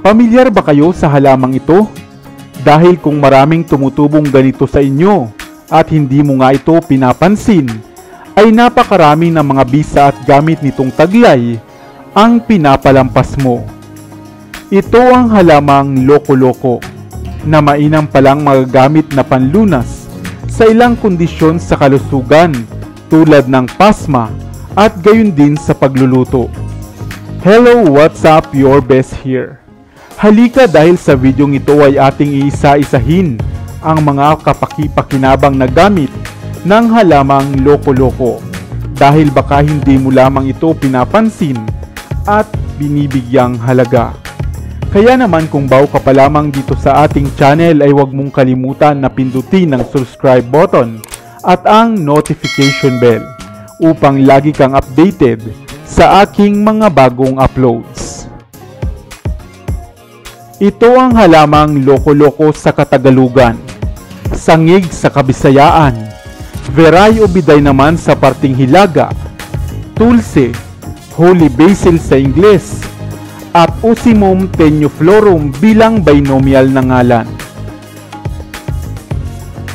Pamilyar ba kayo sa halamang ito? Dahil kung maraming tumutubong ganito sa inyo at hindi mo nga ito pinapansin, ay napakarami ng mga bisa at gamit nitong taglay ang pinapalampas mo. Ito ang halamang loko-loko na mainam palang magagamit na panlunas sa ilang kondisyon sa kalusugan tulad ng pasma at gayon din sa pagluluto. Hello, what's up? Your best here. Halika dahil sa videong ito ay ating iisa-isahin ang mga kapaki-pakinabang na gamit ng halamang loko-loko dahil baka hindi mo lamang ito pinapansin at binibigyang halaga. Kaya naman kung bago ka pa lamang dito sa ating channel ay huwag mong kalimutan na pindutin ang subscribe button at ang notification bell upang lagi kang updated sa aking mga bagong uploads. Ito ang halamang loko-loko sa Katagalugan, sangig sa Kabisayaan, veray o biday naman sa parting Hilaga, tulse, holy basil sa Ingles, at Ocimum tenuiflorum bilang binomial na ngalan.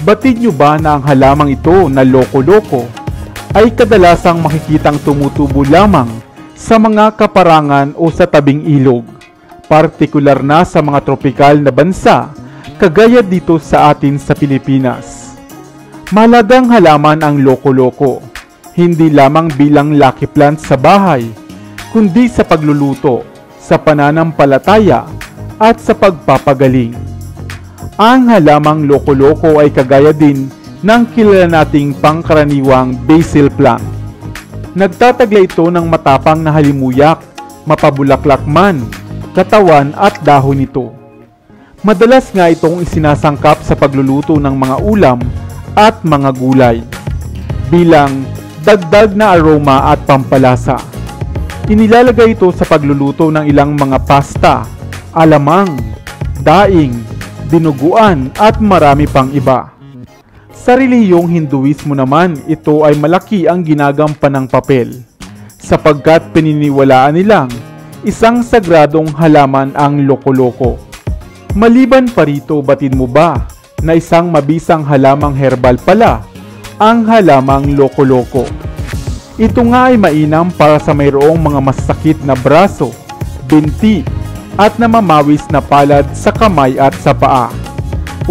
Batid nyo ba na ang halamang ito na loko-loko ay kadalasang makikitang tumutubo lamang sa mga kaparangan o sa tabing ilog, partikular na sa mga tropikal na bansa kagaya dito sa atin sa Pilipinas. Mahalagang halaman ang loko-loko, hindi lamang bilang lucky plant sa bahay, kundi sa pagluluto, sa pananampalataya at sa pagpapagaling. Ang halamang loko-loko ay kagaya din ng kilala nating pangkaraniwang basil plant. Nagtataglay ito ng matapang na halimuyak, mapabulaklak man, katawan at dahon nito. Madalas nga itong isinasangkap sa pagluluto ng mga ulam at mga gulay bilang dagdag na aroma at pampalasa. Inilalagay ito sa pagluluto ng ilang mga pasta, alamang, daing, dinuguan at marami pang iba. Sa relihiyong Hinduismo naman, ito ay malaki ang ginagampanang papel sapagkat pininiwalaan nilang isang sagradong halaman ang loko-loko. Maliban pa rito, batid mo ba na isang mabisang halamang herbal pala ang halamang loko-loko? Ito nga ay mainam para sa mayroong mga masakit na braso, binti, at namamawis na palad sa kamay at sa paa,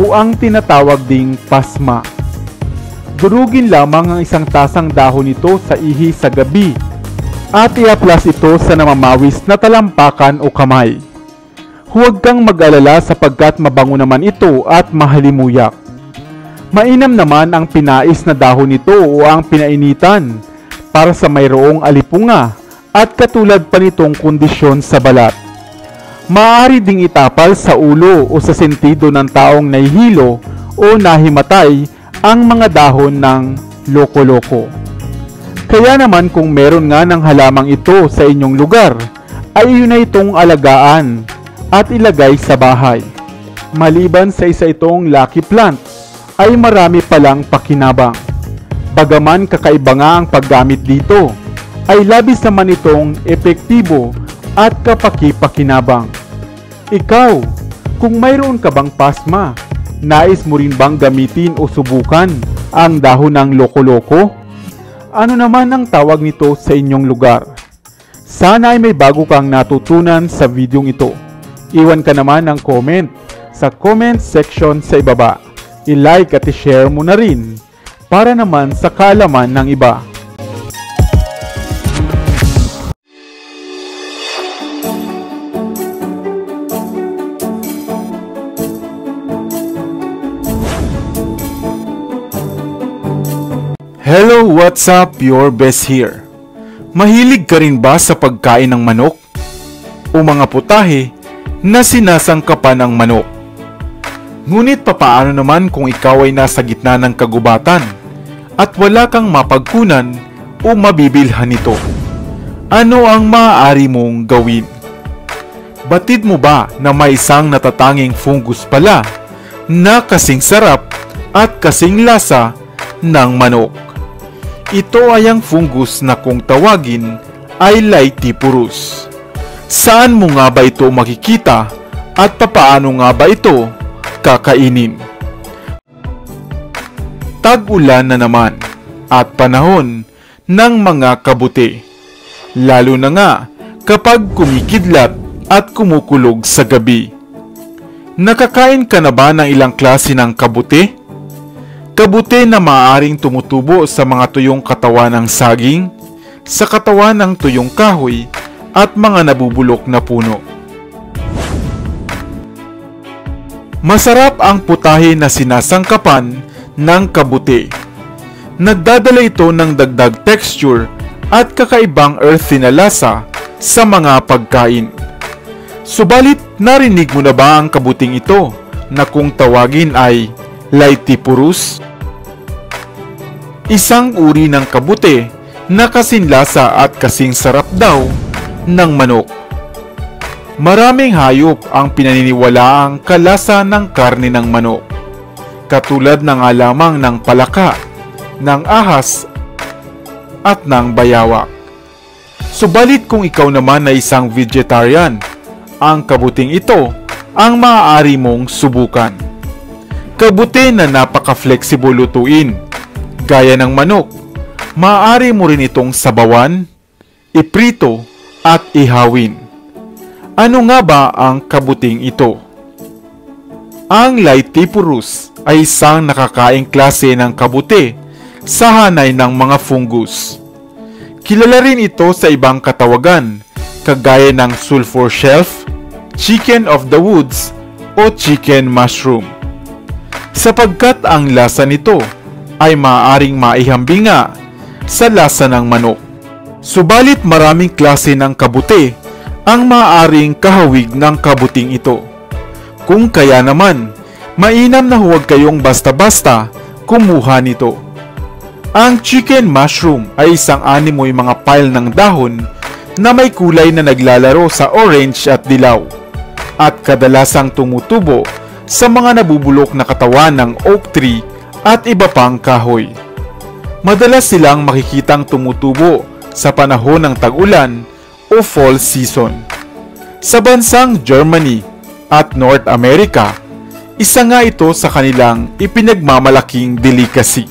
o ang tinatawag ding pasma. Durugin lamang ang isang tasang dahon nito sa ihi sa gabi at i-aplas ito sa namamawis na talampakan o kamay. Huwag kang mag-alala sapagkat mabango naman ito at mahalimuyak. Mainam naman ang pinais na dahon nito o ang pinainitan para sa mayroong alipunga at katulad pa nitong kondisyon sa balat. Maaari ding itapal sa ulo o sa sentido ng taong nahihilo o nahimatay ang mga dahon ng loko-loko. Kaya naman kung meron nga ng halamang ito sa inyong lugar, ay yun na itong alagaan at ilagay sa bahay. Maliban sa isa itong lucky plant, ay marami palang pakinabang. Bagaman kakaiba nga ang paggamit dito, ay labis naman itong epektibo at kapaki-pakinabang. Ikaw, kung mayroon ka bang pasma, nais mo rin bang gamitin o subukan ang dahon ng loko-loko? Ano naman ang tawag nito sa inyong lugar? Sana ay may bago kang natutunan sa videong ito. Iwan ka naman ng comment sa comment section sa ibaba. I-like at i-share mo na rin para naman sa kaalaman ng iba. Hello, what's up? Your best here. Mahilig ka rin ba sa pagkain ng manok? O mga putahe na sinasangkapan ng manok? Ngunit papaano naman kung ikaw ay nasa gitna ng kagubatan at wala kang mapagkunan o mabibilhan nito? Ano ang maaari mong gawin? Batid mo ba na may isang natatanging fungus pala na kasing sarap at kasing lasa ng manok? Ito ay ang fungus na kung tawagin ay Laetipurus. Saan mo nga ba ito makikita At papaano nga ba ito kakainin? Tag-ulan na naman at panahon ng mga kabuti. Lalo na nga kapag kumikidlat at kumukulog sa gabi. Nakakain ka na ba ng ilang klase ng kabuti? Kabuti na maaaring tumutubo sa mga tuyong katawan ng saging, sa katawan ng tuyong kahoy, at mga nabubulok na puno. Masarap ang putahe na sinasangkapan ng kabuti. Nagdadala ito ng dagdag texture at kakaibang earthy na lasa sa mga pagkain. Subalit, narinig mo na ba ang kabuting ito na kung tawagin ay Laetipurus? Isang uri ng kabuti na kasing lasa at kasing sarap daw ng manok. Maraming hayop ang pinaniniwalaang kalasa ng karne ng manok, katulad ng lamang ng palaka, ng ahas, at ng bayawak. Subalit kung ikaw naman ay isang vegetarian, ang kabuting ito ang maaari mong subukan. Kabuti na napaka-flexible lutuin. Gaya ng manok, maaari mo rin itong sabawan, iprito, at ihawin. Ano nga ba ang kabuting ito? Ang Laetipurus ay isang nakakaing klase ng kabuti sa hanay ng mga fungus. Kilala rin ito sa ibang katawagan, kagaya ng sulfur shelf, chicken of the woods, o chicken mushroom. Sapagkat ang lasa nito ay maaaring maihambinga sa lasa ng manok. Subalit maraming klase ng kabuti ang maaaring kahawig ng kabuting ito. Kung kaya naman, mainam na huwag kayong basta-basta kumuha nito. Ang chicken mushroom ay isang animoy mga pile ng dahon na may kulay na naglalaro sa orange at dilaw, at kadalasang tumutubo sa mga nabubulok na katawan ng oak tree at iba pang kahoy. Madalas silang makikitang tumutubo sa panahon ng tag-ulan o fall season. Sa bansang Germany at North America, isa nga ito sa kanilang ipinagmamalaking delicacy.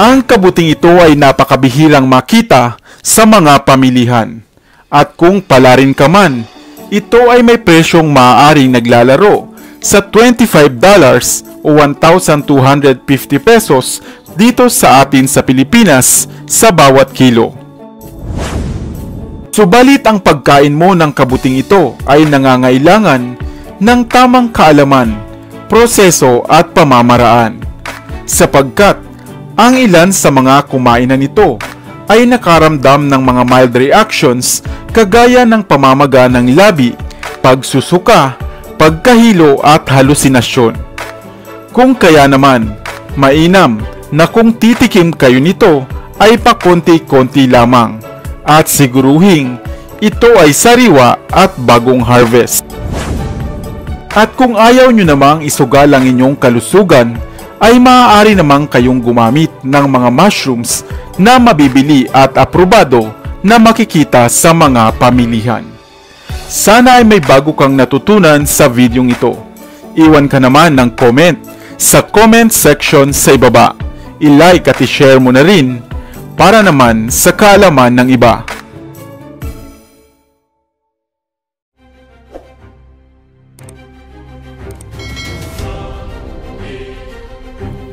Ang kabuting ito ay napakabihirang makita sa mga pamilihan. At kung pala rin ka man, ito ay may presyong maaaring naglalaro sa $25 o 1,250 pesos dito sa atin sa Pilipinas sa bawat kilo. Subalit ang pagkain mo ng kabuting ito ay nangangailangan ng tamang kaalaman, proseso at pamamaraan. Sapagkat ang ilan sa mga kumainan nito ay nakaramdam ng mga mild reactions kagaya ng pamamaga ng labi, pagsusuka, pagkahilo at halusinasyon. Kung kaya naman, mainam na kung titikim kayo nito ay pakonti-konti lamang at siguruhing ito ay sariwa at bagong harvest. At kung ayaw nyo namang isugal ang inyong kalusugan, ay maaari namang kayong gumamit ng mga mushrooms na mabibili at aprobado na makikita sa mga pamilihan. Sana ay may bago kang natutunan sa videong ito. Iwan ka naman ng comment sa comment section sa ibaba. I-like at i-share mo na rin para naman sa kaalaman ng iba.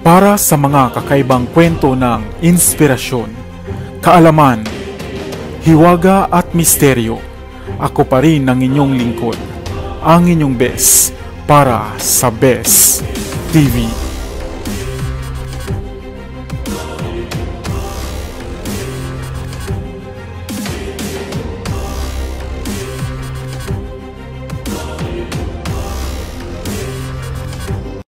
Para sa mga kakaibang kwento ng inspirasyon, kaalaman, hiwaga at misteryo, ako pa rin ang inyong lingkod, ang inyong best para sa Best TV.